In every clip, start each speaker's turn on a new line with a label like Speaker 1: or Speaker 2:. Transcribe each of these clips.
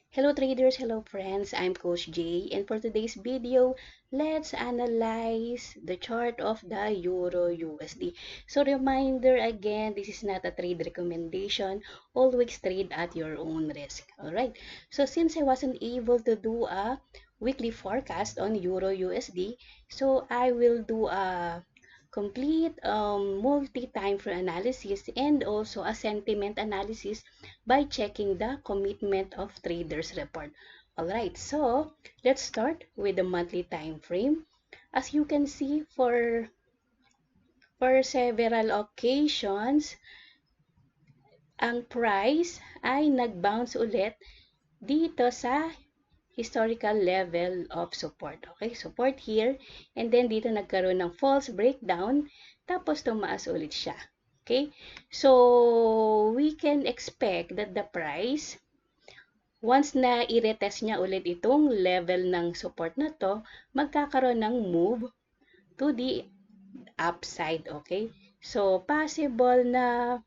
Speaker 1: Hello traders, hello friends, I'm Coach Jay, and for today's video, let's analyze the chart of the Euro USD. So reminder again, this is not a trade recommendation, always trade at your own risk. Alright, so since I wasn't able to do a weekly forecast on Euro USD, so I will do a complete multi-time frame analysis and also a sentiment analysis by checking the commitment of traders report. Alright, so let's start with the monthly time frame. As you can see, for several occasions, ang price ay nag-bounce ulit dito sa historical level of support. Okay, support here, and then dito nagkaroon ng false breakdown, tapos tumaas ulit siya. Okay, so we can expect that the price, once na i-retest niya ulit itong level ng support na to, magkakaroon ng move to the upside. Okay, so possible na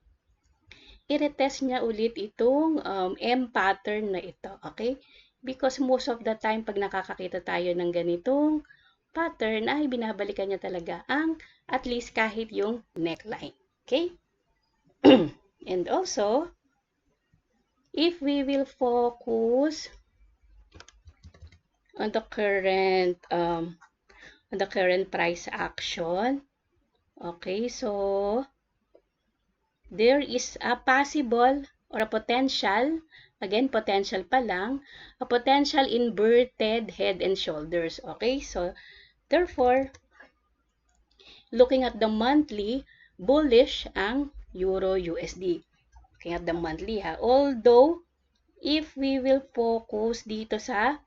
Speaker 1: i-retest niya ulit itong M pattern na ito. Okay? Because most of the time, pag nakakakita tayo ng ganitong pattern, ay binabalikan niya talaga ang at least kahit yung neckline. Okay? And also, if we will focus on the current price action, okay, so there is a possible or a potential, again, potential pa lang, a potential inverted head and shoulders. Okay, so therefore, looking at the monthly, bullish ang Euro USD. Looking at the monthly ha. Although, if we will focus dito sa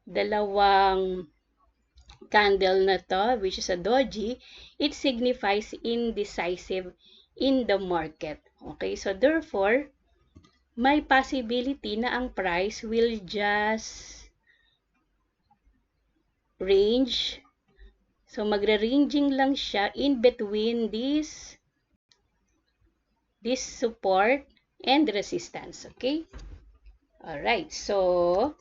Speaker 1: dalawang candle na to, which is a doji, it signifies indecisive in the market. Okay, so therefore, may possibility na ang price will just range. So, magre-ranging lang siya in between this support and resistance. Okay? Alright, so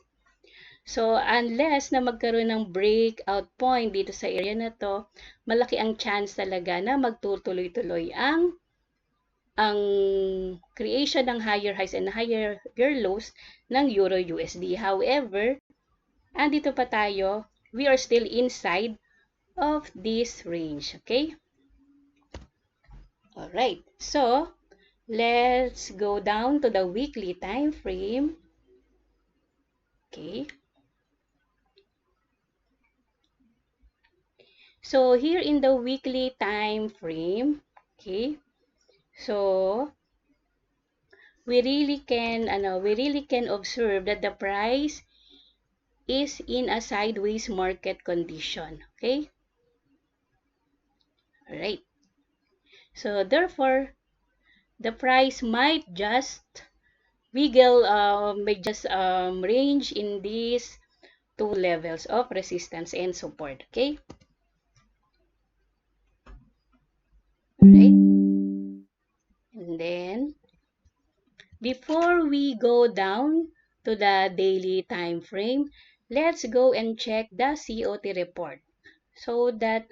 Speaker 1: unless na magkaroon ng breakout point dito sa area na to, malaki ang chance talaga na magtutuloy-tuloy ang creation ng higher highs and higher lows ng Euro USD. However, andito pa tayo, we are still inside of this range. Okay? Alright, so let's go down to the weekly time frame. Okay. So here in the weekly time frame, okay, so we really can observe that the price is in a sideways market condition. Okay? Alright. So therefore, the price might just wiggle, range in these two levels of resistance and support. Okay? Alright? And then, before we go down to the daily time frame, let's go and check the COT report so that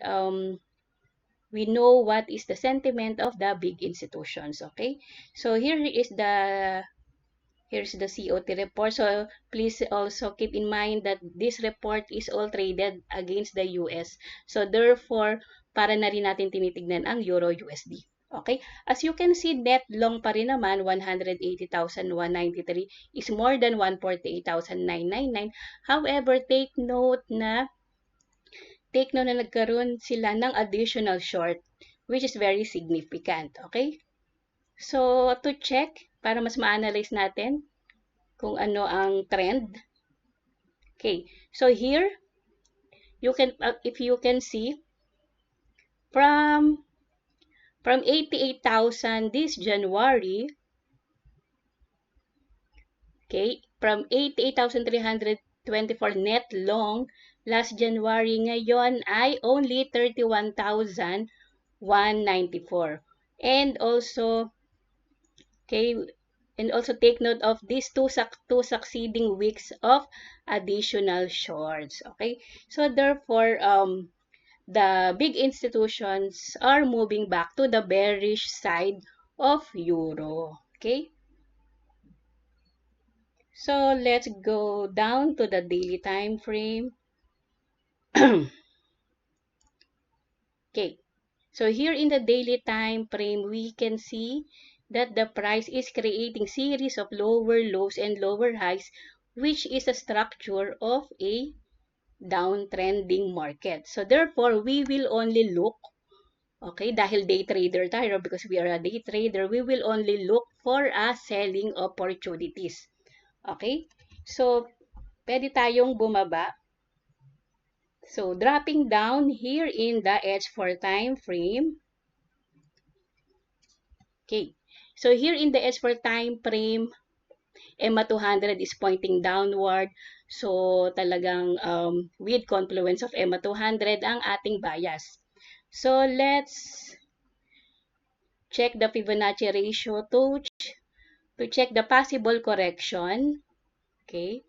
Speaker 1: we know what is the sentiment of the big institutions. Okay, so here's the COT report. So please also keep in mind that this report is all traded against the US. So therefore, para na rin natin tinitignan ang Euro USD. Okay? As you can see, net long pa rin naman, 180,193 is more than 148,999. However, take note na nagkaroon sila ng additional short, which is very significant. Okay? So, to check, para mas ma-analyze natin kung ano ang trend. Okay. So, here, you can, if you can see, from 88,000 this January, okay, from 88,324 net long last January, ngayon ay only 31,194. And also, okay, And also take note of these two succeeding weeks of additional shorts. Okay? So therefore, the big institutions are moving back to the bearish side of euro. Okay? So let's go down to the daily time frame. Okay. So here in the daily time frame, we can see that the price is creating series of lower lows and lower highs, which is a structure of a downtrending market. So therefore, we will only look, okay, dahil day trader tayo, because we are a day trader, we will only look for a selling opportunities. Okay? So, pwede tayong bumaba. So, dropping down here in the H4 time frame. Okay. So, here in the H4 time frame, EMA 200 is pointing downward. So, talagang with confluence of EMA 200 ang ating bias. So, let's check the Fibonacci ratio to check the possible correction. Okay.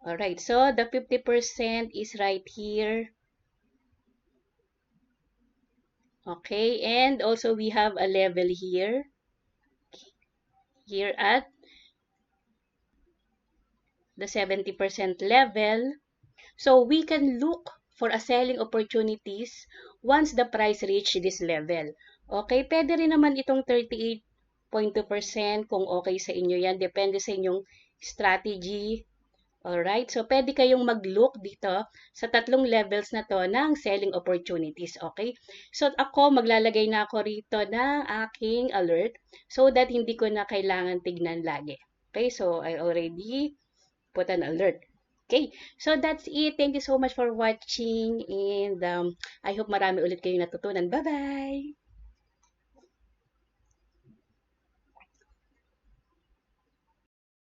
Speaker 1: Alright, so the 50% is right here. Okay, and also we have a level here at the 70% level. So we can look for a selling opportunities once the price reach this level. Okay, pwede rin naman itong 38.2% kung okay sa inyo yan. Depende sa inyong strategy. Alright, so pwede kayong mag-look dito sa tatlong levels na to ng selling opportunities, okay? So ako, maglalagay na ako rito ng aking alert so that hindi ko na kailangan tignan lagi. Okay, so I already put an alert. Okay, so that's it. Thank you so much for watching and I hope marami ulit kayong natutunan. Bye-bye!